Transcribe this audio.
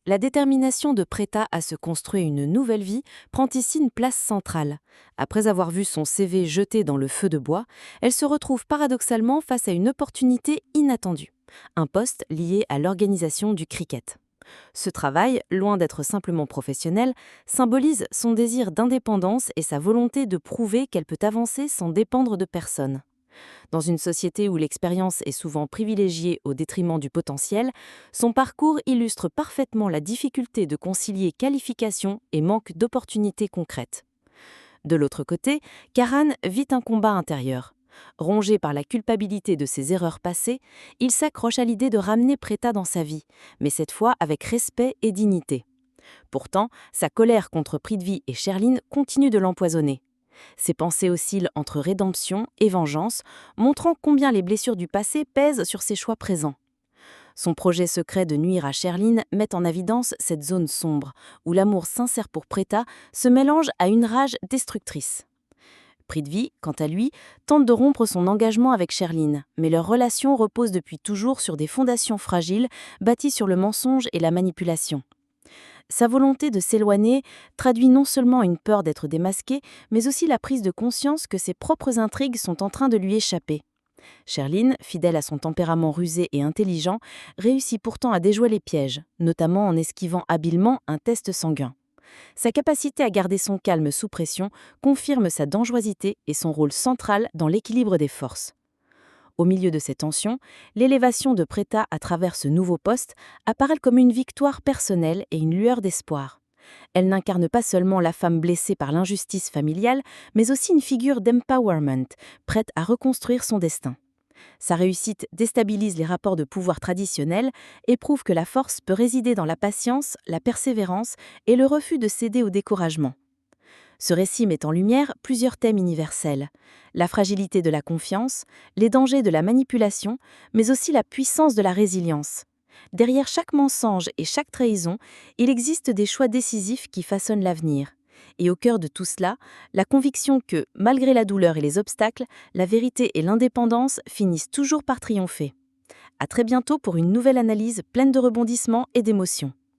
La détermination de Preta à se construire une nouvelle vie prend ici une place centrale. Après avoir vu son CV jeté dans le feu de bois, elle se retrouve paradoxalement face à une opportunité inattendue, un poste lié à l'organisation du cricket. Ce travail, loin d'être simplement professionnel, symbolise son désir d'indépendance et sa volonté de prouver qu'elle peut avancer sans dépendre de personne. Dans une société où l'expérience est souvent privilégiée au détriment du potentiel, son parcours illustre parfaitement la difficulté de concilier qualification et manque d'opportunités concrètes. De l'autre côté, Karan vit un combat intérieur. Rongé par la culpabilité de ses erreurs passées, il s'accroche à l'idée de ramener Preta dans sa vie, mais cette fois avec respect et dignité. Pourtant, sa colère contre Prithvi et Sherline continue de l'empoisonner. Ses pensées oscillent entre rédemption et vengeance, montrant combien les blessures du passé pèsent sur ses choix présents. Son projet secret de nuire à Sherline met en évidence cette zone sombre, où l'amour sincère pour Preta se mélange à une rage destructrice. Prithvi, quant à lui, tente de rompre son engagement avec Sherline, mais leur relation repose depuis toujours sur des fondations fragiles, bâties sur le mensonge et la manipulation. Sa volonté de s'éloigner traduit non seulement une peur d'être démasqué, mais aussi la prise de conscience que ses propres intrigues sont en train de lui échapper. Sherline, fidèle à son tempérament rusé et intelligent, réussit pourtant à déjouer les pièges, notamment en esquivant habilement un test sanguin. Sa capacité à garder son calme sous pression confirme sa dangerosité et son rôle central dans l'équilibre des forces. Au milieu de ces tensions, l'élévation de Preta à travers ce nouveau poste apparaît comme une victoire personnelle et une lueur d'espoir. Elle n'incarne pas seulement la femme blessée par l'injustice familiale, mais aussi une figure d'empowerment, prête à reconstruire son destin. Sa réussite déstabilise les rapports de pouvoir traditionnels et prouve que la force peut résider dans la patience, la persévérance et le refus de céder au découragement. Ce récit met en lumière plusieurs thèmes universels: la fragilité de la confiance, les dangers de la manipulation, mais aussi la puissance de la résilience. Derrière chaque mensonge et chaque trahison, il existe des choix décisifs qui façonnent l'avenir. Et au cœur de tout cela, la conviction que, malgré la douleur et les obstacles, la vérité et l'indépendance finissent toujours par triompher. À très bientôt pour une nouvelle analyse pleine de rebondissements et d'émotions.